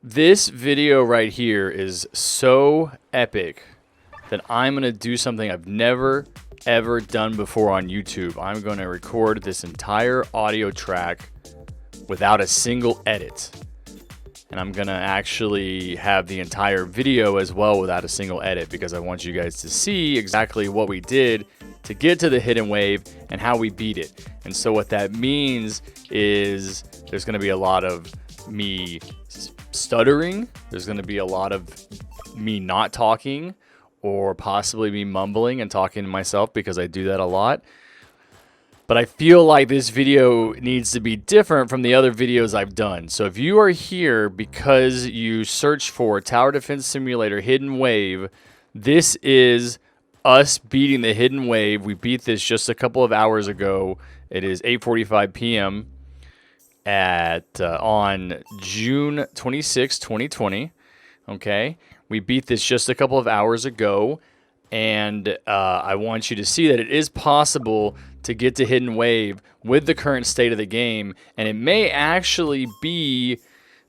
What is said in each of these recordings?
This video right here is so epic that I'm going to do something I've never, ever done before on YouTube. I'm going to record this entire audio track without a single edit. And I'm going to actually have the entire video as well without a single edit because I want you guys to see exactly what we did to get to the hidden wave and how we beat it. And so what that means is there's going to be a lot of me stuttering. There's going to be a lot of me not talking or possibly me mumbling and talking to myself because I do that a lot. But I feel like this video needs to be different from the other videos I've done. So if you are here because you search for Tower Defense Simulator Hidden Wave, this is us beating the hidden wave. We beat this just a couple of hours ago. It is 8:45 p.m. On June 26, 2020. Okay, we beat this just a couple of hours ago, and I want you to see that it is possible to get to hidden wave with the current state of the game, and it may actually be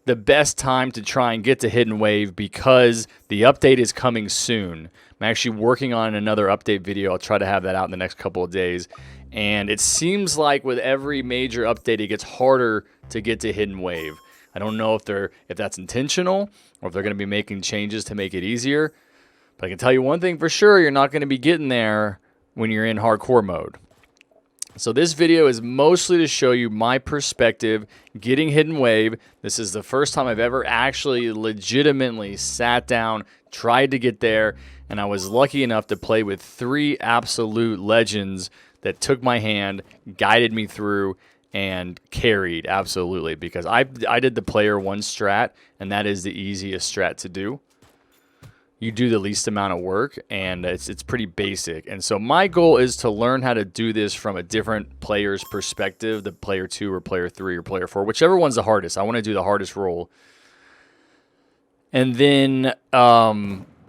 the best time to try and get to hidden wave because the update is coming soon. I'm actually working on another update video. I'll try to have that out in the next couple of days. And it seems like with every major update, it gets harder to get to hidden wave. I don't know if that's intentional or if they're going to be making changes to make it easier. But I can tell you one thing for sure, you're not going to be getting there when you're in hardcore mode. So this video is mostly to show you my perspective getting hidden wave. This is the first time I've ever actually legitimately sat down, tried to get there, and I was lucky enough to play with 3 absolute legends that took my hand, guided me through, and carried absolutely because I did the player 1 strat, and that is the easiest strat to do. You do the least amount of work, and it's pretty basic. And so my goal is to learn how to do this from a different player's perspective, the player 2 or player 3 or player 4, whichever one's the hardest. I want to do the hardest role. And then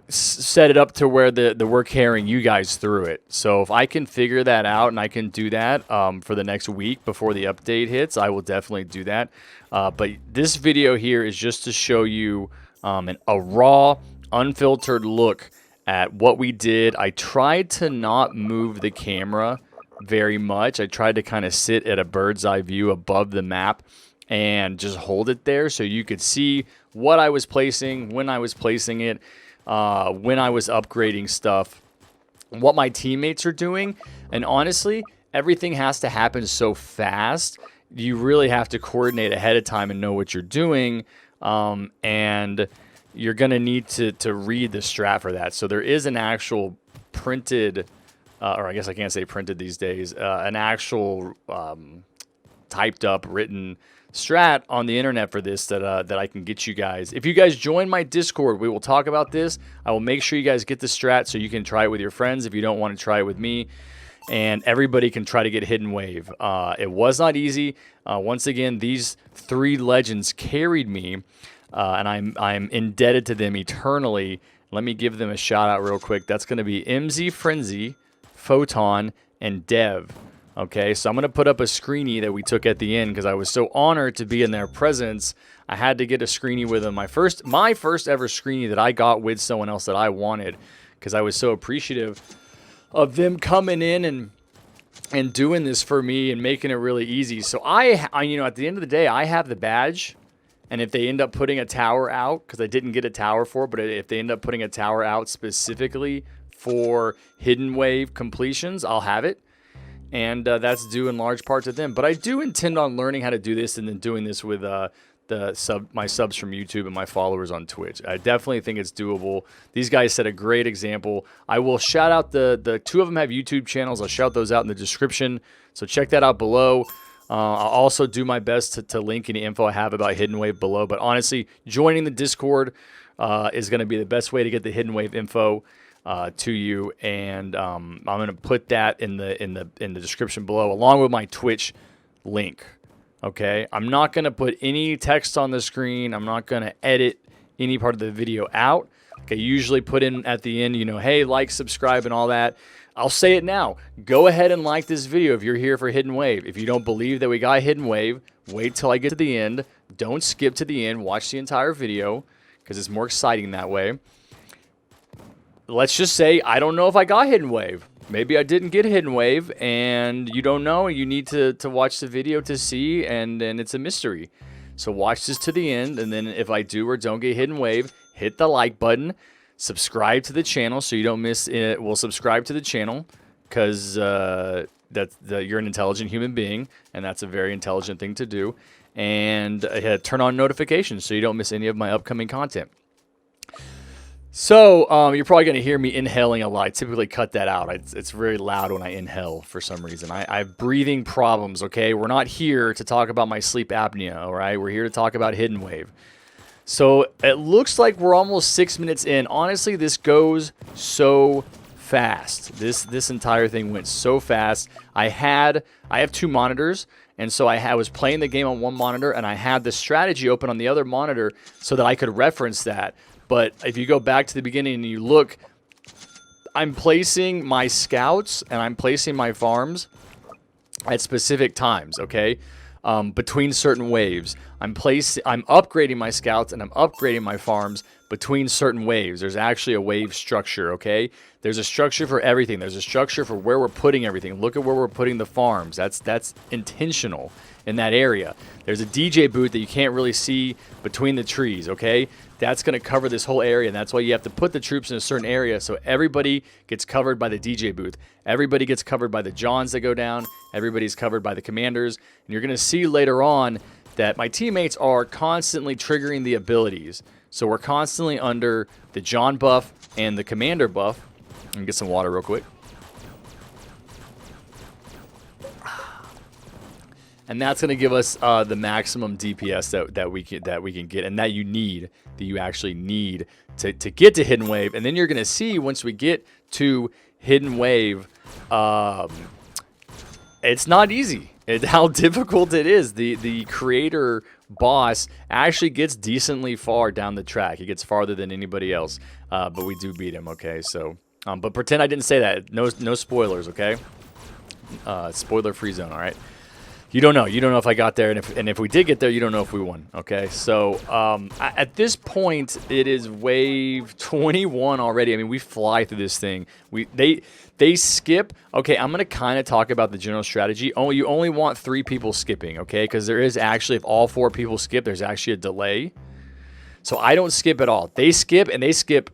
set it up to where we're carrying you guys through it. So if I can figure that out and I can do that for the next week before the update hits, I will definitely do that. But this video here is just to show you a raw, unfiltered look at what we did. I tried to not move the camera very much. I tried to kind of sit at a bird's eye view above the map and just hold it there so you could see what I was placing, when I was placing it, when I was upgrading stuff, what my teammates are doing. And honestly, everything has to happen so fast. You really have to coordinate ahead of time and know what you're doing. And you're going to need to read the strat for that. So there is an actual printed, or I guess I can't say printed these days, an actual typed up, written strat on the internet for this that I can get you guys. If you guys join my Discord, we will talk about this. I will make sure you guys get the strat so you can try it with your friends if you don't want to try it with me. And everybody can try to get hidden wave. It was not easy. Once again, these 3 legends carried me. And I'm indebted to them eternally. Let me give them a shout out real quick. That's going to be Emzyfrenzy, Photon, and Dev. Okay, so I'm going to put up a screenie that we took at the end because I was so honored to be in their presence. I had to get a screenie with them. My first ever screenie that I got with someone else that I wanted because I was so appreciative of them coming in and doing this for me and making it really easy. So I at the end of the day, I have the badge. And if they end up putting a tower out, because I didn't get a tower for it, but if they end up putting a tower out specifically for hidden wave completions, I'll have it. And that's due in large part to them. But I do intend on learning how to do this and then doing this with my subs from YouTube and my followers on Twitch. I definitely think it's doable. These guys set a great example. I will shout out the 2 of them have YouTube channels. I'll shout those out in the description. So check that out below. I'll also do my best to link any info I have about Hidden Wave below. But honestly, joining the Discord is going to be the best way to get the Hidden Wave info to you. And I'm going to put that in the description below, along with my Twitch link. Okay, I'm not going to put any text on the screen. I'm not going to edit any part of the video out. Okay, usually put in at the end, hey, like, subscribe, and all that. I'll say it now. Go ahead and like this video if you're here for Hidden Wave. If you don't believe that we got Hidden Wave, wait till I get to the end. Don't skip to the end. Watch the entire video because it's more exciting that way. Let's just say I don't know if I got Hidden Wave. Maybe I didn't get Hidden Wave, and you don't know. You need to watch the video to see, and it's a mystery. So watch this to the end, and then if I do or don't get Hidden Wave, hit the like button. Subscribe to the channel so you don't miss it. Well, subscribe to the channel because you're an intelligent human being, and that's a very intelligent thing to do. And turn on notifications so you don't miss any of my upcoming content. So, you're probably going to hear me inhaling a lot. I typically cut that out. It's very loud when I inhale for some reason. I have breathing problems, okay? We're not here to talk about my sleep apnea, all right? We're here to talk about Hidden Wave. So, it looks like we're almost 6 minutes in. Honestly, this goes so fast. This entire thing went so fast. I have 2 monitors, and so I was playing the game on one monitor, and I had the strategy open on the other monitor so that I could reference that. But if you go back to the beginning and you look, I'm placing my scouts and I'm placing my farms at specific times, okay? Between certain waves. I'm upgrading my scouts and I'm upgrading my farms between certain waves. There's actually a wave structure, okay? There's a structure for everything. There's a structure for where we're putting everything. Look at where we're putting the farms. That's intentional in that area. There's a DJ booth that you can't really see between the trees, okay? That's going to cover this whole area, and that's why you have to put the troops in a certain area so everybody gets covered by the DJ booth. Everybody gets covered by the Johns that go down. Everybody's covered by the commanders. And you're going to see later on that my teammates are constantly triggering the abilities. So we're constantly under the John buff and the commander buff. Let me get some water real quick. And that's going to give us the maximum DPS that we can get, and that you actually need to get to Hidden Wave. And then you're going to see once we get to Hidden Wave, it's not easy. How difficult it is. The creator boss actually gets decently far down the track. He gets farther than anybody else, but we do beat him. Okay, so but pretend I didn't say that. No spoilers. Okay, spoiler-free zone. All right. You don't know. You don't know if I got there, and if we did get there, you don't know if we won. Okay, so at this point, it is wave 21 already. I mean, we fly through this thing. They skip. Okay, I'm gonna kind of talk about the general strategy. You only want 3 people skipping, okay? Because there is actually, if all 4 people skip, there's actually a delay. So I don't skip at all. They skip, and they skip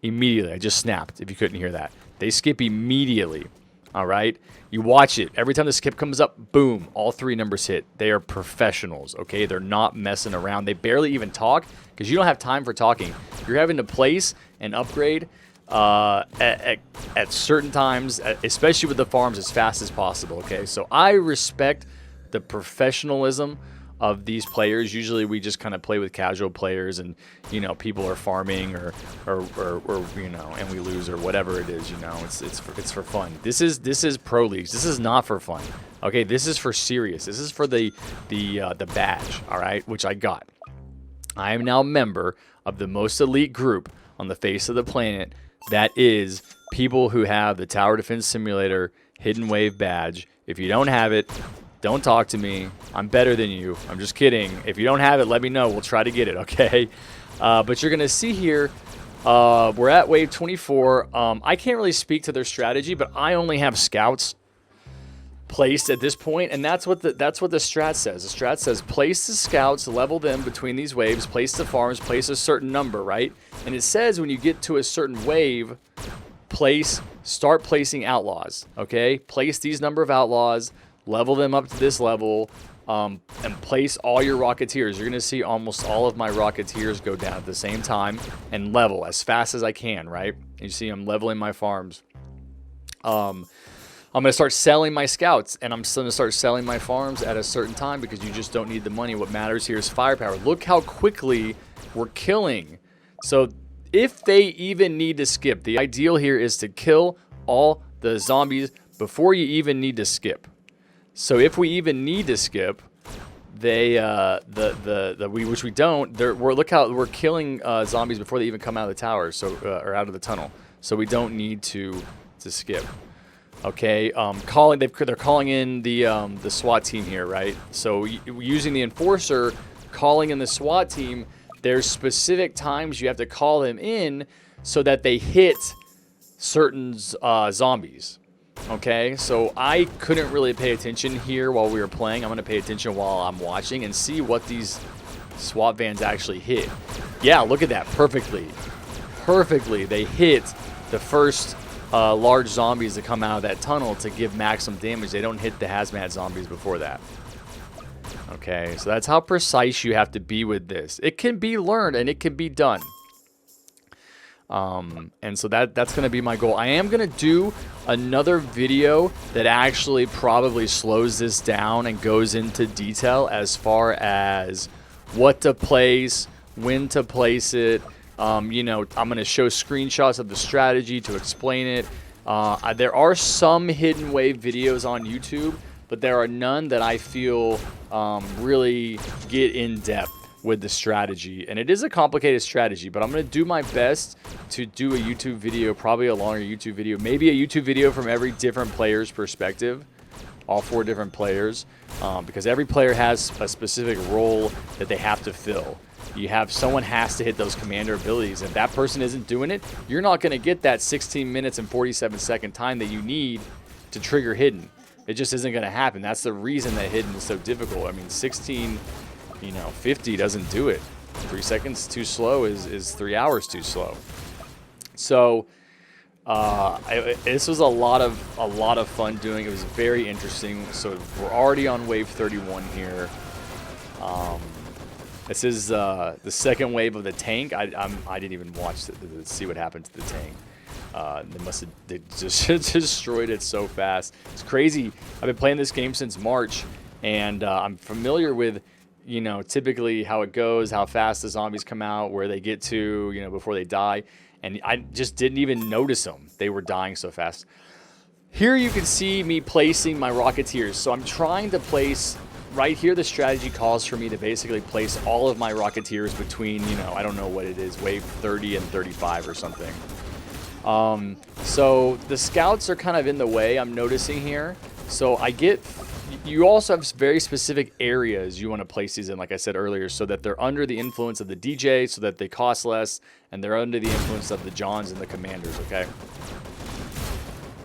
immediately. I just snapped. If you couldn't hear that, they skip immediately. All right. You watch it. Every time the skip comes up, boom, all 3 numbers hit. They are professionals, okay? They're not messing around. They barely even talk because you don't have time for talking. You're having to place and upgrade at certain times, especially with the farms, as fast as possible, okay? So I respect the professionalism of these players. Usually we just kind of play with casual players, and you know, people are farming or you know, and we lose or whatever it is, you know. It's for fun. This is pro leagues. This is not for fun. Okay, this is for serious. This is for the badge, all right, which I got. I am now a member of the most elite group on the face of the planet. That is people who have the Tower Defense Simulator Hidden Wave badge. If you don't have it, don't talk to me. I'm better than you. I'm just kidding. If you don't have it, let me know. We'll try to get it, okay? But you're going to see here, we're at wave 24. I can't really speak to their strategy, but I only have scouts placed at this point, and that's what the strat says. The strat says place the scouts, level them between these waves, place the farms, place a certain number, right? And it says when you get to a certain wave, start placing outlaws, okay? Place these number of outlaws, level them up to this level, and place all your Rocketeers. You're going to see almost all of my Rocketeers go down at the same time and level as fast as I can, right? You see I'm leveling my farms. I'm going to start selling my scouts, and I'm going to start selling my farms at a certain time because you just don't need the money. What matters here is firepower. Look how quickly we're killing. So if they even need to skip, the ideal here is to kill all the zombies before you even need to skip. So if we even need to skip, which we don't, look how we're killing zombies before they even come out of the tower, so or out of the tunnel. So we don't need to skip. Okay, they're calling in the SWAT team here, right? So using the enforcer, calling in the SWAT team, there's specific times you have to call them in so that they hit certain zombies. Okay, so I couldn't really pay attention here while we were playing. I'm going to pay attention while I'm watching and see what these SWAT vans actually hit. Yeah, look at that. Perfectly. Perfectly. They hit the first large zombies that come out of that tunnel to give maximum damage. They don't hit the hazmat zombies before that. Okay, so that's how precise you have to be with this. It can be learned and it can be done. And so that's going to be my goal. I am going to do another video that actually probably slows this down and goes into detail as far as what to place, when to place it. You know, I'm going to show screenshots of the strategy to explain it. There are some hidden wave videos on YouTube, but there are none that I feel really get in depth with the strategy. And it is a complicated strategy, but I'm going to do my best to do a YouTube video, probably a longer YouTube video, maybe a YouTube video from every different player's perspective, all 4 different players, because every player has a specific role that they have to fill. You have someone has to hit those commander abilities. If that person isn't doing it, you're not going to get that 16 minutes and 47-second time that you need to trigger hidden. It just isn't going to happen. That's the reason that hidden is so difficult. I mean, 16, you know, 50 doesn't do it. 3 seconds too slow is 3 hours too slow. So this was a lot of fun doing. It was very interesting. So we're already on wave 31 here. This is the second wave of the tank. I didn't even watch to see what happened to the tank. They just destroyed it so fast. It's crazy. I've been playing this game since March, and I'm familiar with, you know, typically how it goes, how fast the zombies come out, where they get to, you know, before they die. And I just didn't even notice them. They were dying so fast. Here you can see me placing my Rocketeers. So I'm trying to place, right here the strategy calls for me to basically place all of my Rocketeers between, you know, I don't know what it is, wave 30 and 35 or something. So the scouts are kind of in the way, I'm noticing here. So you also have very specific areas you want to place these in, like I said earlier, so that they're under the influence of the DJ, so that they cost less, and they're under the influence of the Johns and the Commanders, okay?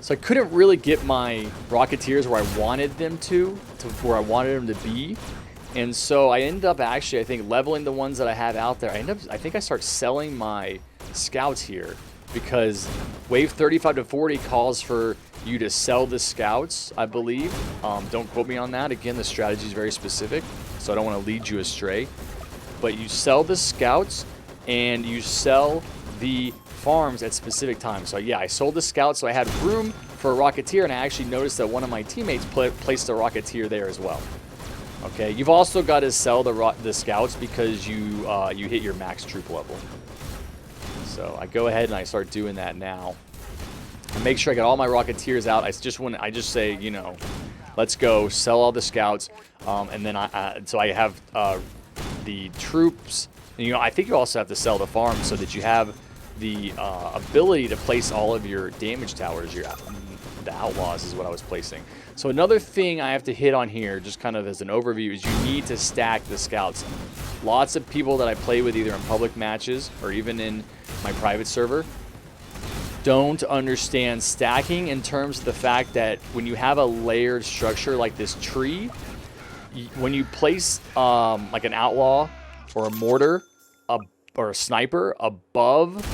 So I couldn't really get my Rocketeers where I wanted them to where I wanted them to be. And so I ended up actually, I think, leveling the ones that I have out there. I think I start selling my scouts here, because wave 35 to 40 calls for you to sell the scouts, I believe. Don't quote me on that. Again, the strategy is very specific, so I don't want to lead you astray. But you sell the scouts and you sell the farms at specific times. So yeah, I sold the scouts, so I had room for a Rocketeer, and I actually noticed that one of my teammates placed a Rocketeer there as well. Okay, you've also got to sell the scouts because you hit your max troop level. So I go ahead and I start doing that now. I make sure I got all my Rocketeers out. I just say, you know, let's go sell all the scouts, and then so I have the troops. And, you know, I think you also have to sell the farms so that you have the ability to place all of your damage towers. The outlaws is what I was placing. So another thing I have to hit on here, just kind of as an overview, is you need to stack the scouts. Lots of people that I play with, either in public matches or even in my private server, don't understand stacking in terms of the fact that when you have a layered structure like this tree, when you place like an outlaw or a mortar or a sniper above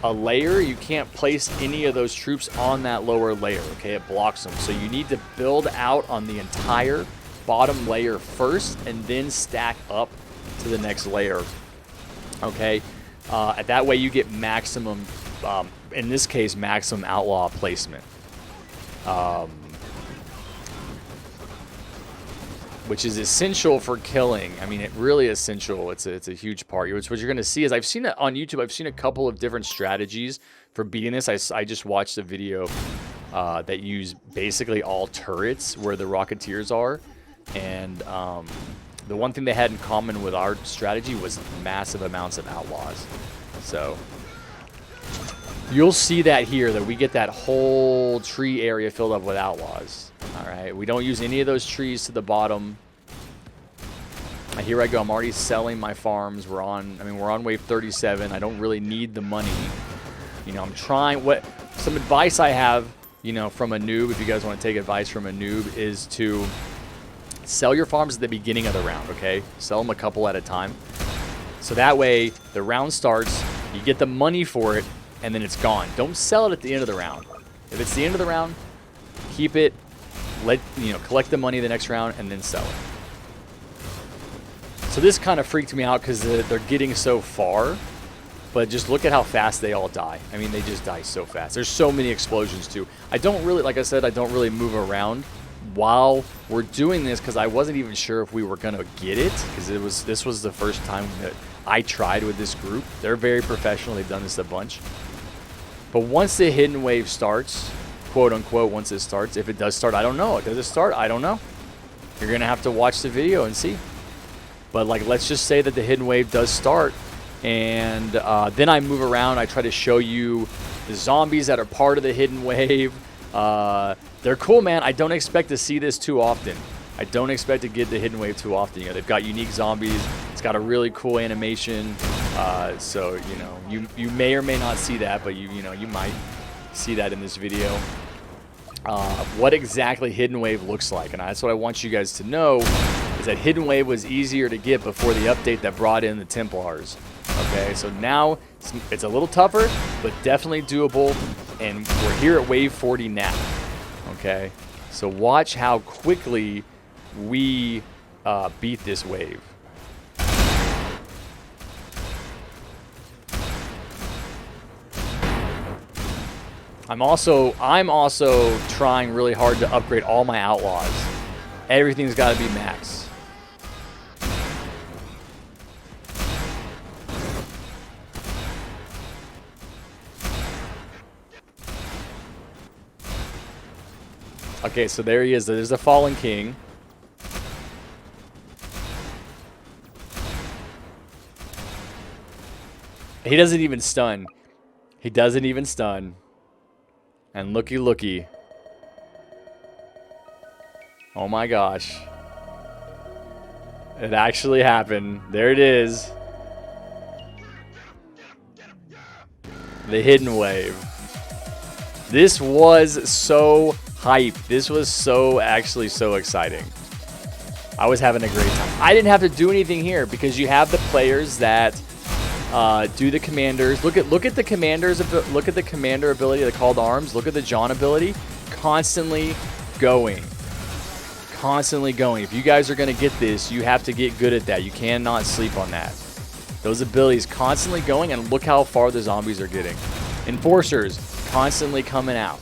a layer, you can't place any of those troops on that lower layer, okay? It blocks them. So you need to build out on the entire bottom layer first and then stack up to the next layer, okay? That way you get maximum, in this case, maximum outlaw placement. Which is essential for killing. I mean, it really essential. It's a huge part. What you're going to see is, I've seen it on YouTube. I've seen a couple of different strategies for beating this. I just watched a video that use basically all turrets where the Rocketeers are. And the one thing they had in common with our strategy was massive amounts of outlaws. So you'll see that here, that we get that whole tree area filled up with outlaws. All right, we don't use any of those trees to the bottom. Here I go. I'm already selling my farms. We're on wave 37. I don't really need the money. You know, I'm trying. Some advice I have, you know, from a noob, if you guys want to take advice from a noob, is to sell your farms at the beginning of the round, okay? Sell them a couple at a time. So that way, the round starts, you get the money for it, and then it's gone. Don't sell it at the end of the round. If it's the end of the round, keep it, collect the money the next round, and then sell it. So this kind of freaked me out because they're getting so far, but just look at how fast they all die. I mean, they just die so fast. There's so many explosions too. I don't really, like I said, I don't really move around while we're doing this because I wasn't even sure if we were gonna get it because this was the first time that I tried with this group. They're very professional. They've done this a bunch. But once the hidden wave starts, quote unquote, once it starts, if it does start, I don't know. Does it start? I don't know. You're gonna have to watch the video and see. But like, let's just say that the hidden wave does start, and then I move around. I try to show you the zombies that are part of the hidden wave. They're cool, man. I don't expect to see this too often. I don't expect to get the hidden wave too often. You know, they've got unique zombies. It's got a really cool animation. So you know, you may or may not see that, but you might see that in this video. What exactly hidden wave looks like, and that's what I want you guys to know, is that hidden wave was easier to get before the update that brought in the Templars. Okay, so now it's a little tougher, but definitely doable, and we're here at wave 40 now. Okay, so watch how quickly we beat this wave. I'm also trying really hard to upgrade all my outlaws. Everything's got to be max. Okay, so there he is. There's a fallen king. He doesn't even stun. He doesn't even stun. And looky. Oh my gosh. It actually happened. There it is. The hidden wave. This was so hype. This was actually so exciting. I was having a great time. I didn't have to do anything here because you have the players that do the commanders. Look at the commanders. Look at the commander ability, the called arms. Look at the John ability. Constantly going. Constantly going. If you guys are going to get this, you have to get good at that. You cannot sleep on that. Those abilities constantly going, and look how far the zombies are getting. Enforcers constantly coming out.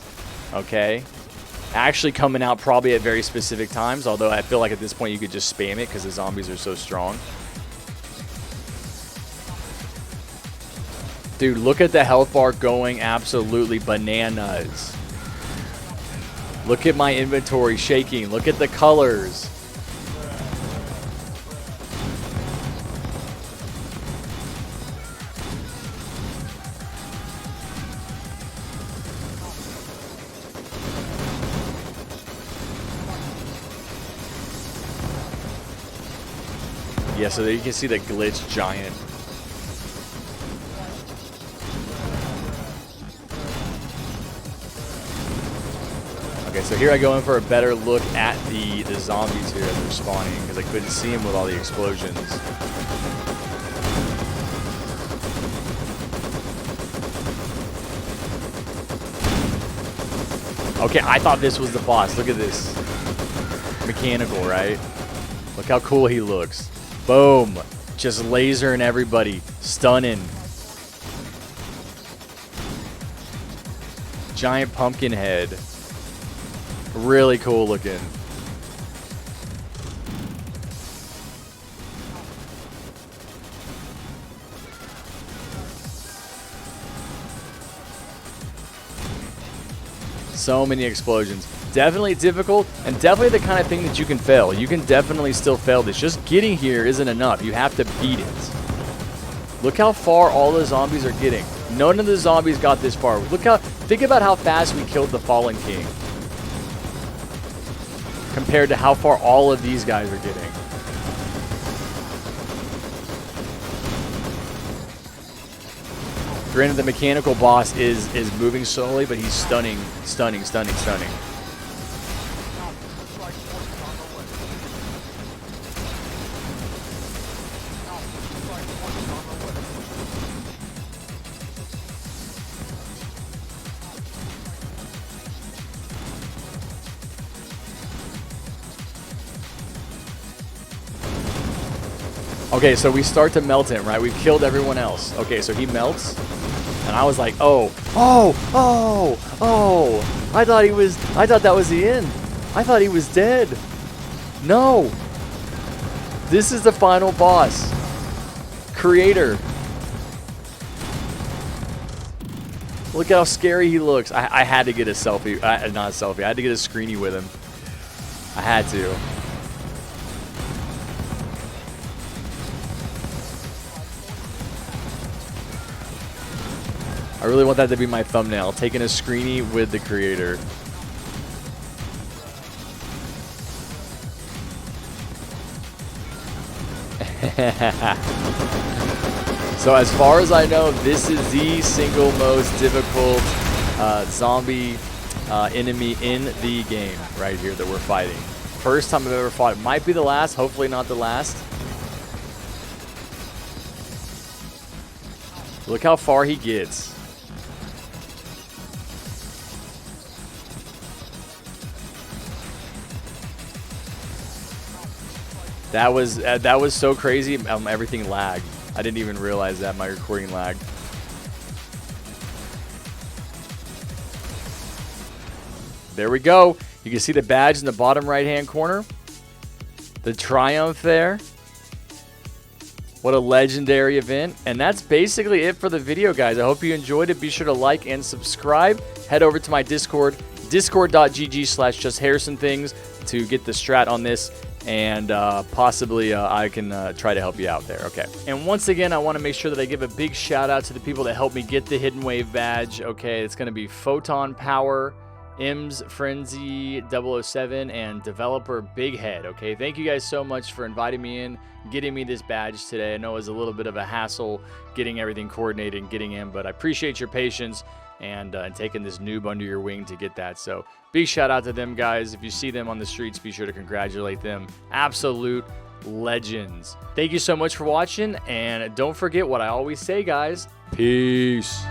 Okay? Actually coming out probably at very specific times, although I feel like at this point you could just spam it because the zombies are so strong. Dude, look at the health bar going absolutely bananas. Look at my inventory shaking. Look at the colors. Yeah, so there you can see the glitch giant. Okay, so here I go in for a better look at the zombies here as they're spawning, because I couldn't see them with all the explosions. Okay, I thought this was the boss. Look at this. Mechanical, right? Look how cool he looks. Boom. Just lasering everybody. Stunning. Giant pumpkin head. Really cool looking. So many explosions. Definitely difficult, and definitely the kind of thing that you can fail. You can definitely still fail this. Just getting here isn't enough. You have to beat it. Look how far all the zombies are getting. None of the zombies got this far. Think about how fast we killed the Fallen King compared to how far all of these guys are getting. Granted, the mechanical boss is moving slowly, but he's stunning. Okay, so we start to melt him, right? We've killed everyone else. Okay, so he melts. And I was like, oh. I thought that was the end. I thought he was dead. No. This is the final boss. Creator. Look how scary he looks. I had to get a selfie. Not a selfie. I had to get a screenie with him. I had to. I really want that to be my thumbnail, taking a screenie with the creator. So as far as I know, this is the single most difficult zombie enemy in the game right here that we're fighting. First time I've ever fought. It might be the last, hopefully not the last. Look how far he gets. That was so crazy. Everything lagged. I didn't even realize that my recording lagged. There we go. You can see the badge in the bottom right-hand corner. The triumph there. What a legendary event. And that's basically it for the video, guys. I hope you enjoyed it. Be sure to like and subscribe. Head over to my Discord, discord.gg/JustHarrisonThings to get the strat on this. And possibly I can try to help you out there. Okay. And once again, I want to make sure that I give a big shout out to the people that helped me get the Hidden Wave badge. Okay. It's going to be Photon Power, Emzyfrenzy 007, and developer Big Head. Okay. Thank you guys so much for inviting me in, getting me this badge today. I know it was a little bit of a hassle getting everything coordinated and getting in, but I appreciate your patience and taking this noob under your wing to get that. So big shout out to them, guys. If you see them on the streets, be sure to congratulate them. Absolute legends. Thank you so much for watching, and don't forget what I always say, guys. Peace.